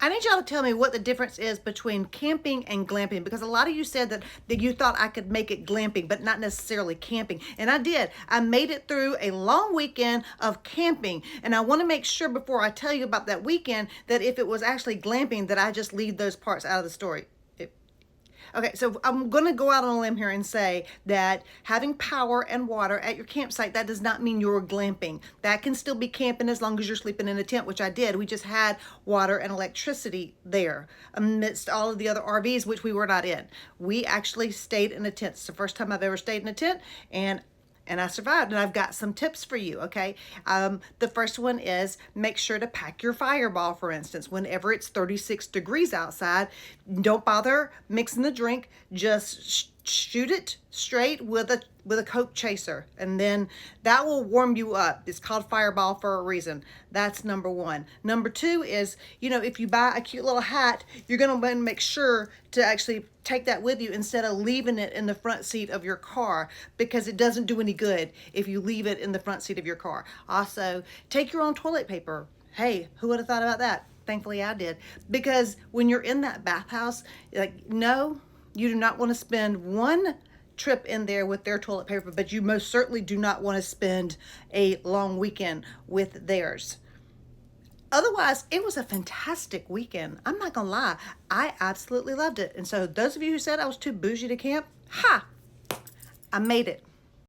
I need y'all to tell me what the difference is between camping and glamping, because a lot of you said that you thought I could make it glamping, but not necessarily camping. And I did. I made it through a long weekend of camping. And I want to make sure before I tell you about that weekend that if it was actually glamping, that I just leave those parts out of the story. Okay, so I'm going to go out on a limb here and say that having power and water at your campsite, that does not mean you're glamping. That can still be camping as long as you're sleeping in a tent, which I did. We just had water and electricity there amidst all of the other RVs, which we were not in. We actually stayed in a tent. It's the first time I've ever stayed in a tent, and I survived. And I've got some tips for you, okay? The first one is make sure to pack your Fireball, for instance. Whenever it's 36 degrees outside, don't bother mixing the drink. Just shoot it straight with a Coke chaser, and then that will warm you up. It's called Fireball for a reason. That's number one. Number two is, if you buy a cute little hat, you're gonna want to make sure to actually take that with you instead of leaving it in the front seat of your car, because it doesn't do any good if you leave it in the front seat of your car. Also, take your own toilet paper. Hey, who would have thought about that? Thankfully I did, because when you're in that bathhouse, no, you do not want to spend one trip in there with their toilet paper, but you most certainly do not want to spend a long weekend with theirs. Otherwise, it was a fantastic weekend. I'm not gonna lie, I absolutely loved it. And so those of you who said I was too bougie to camp, I made it.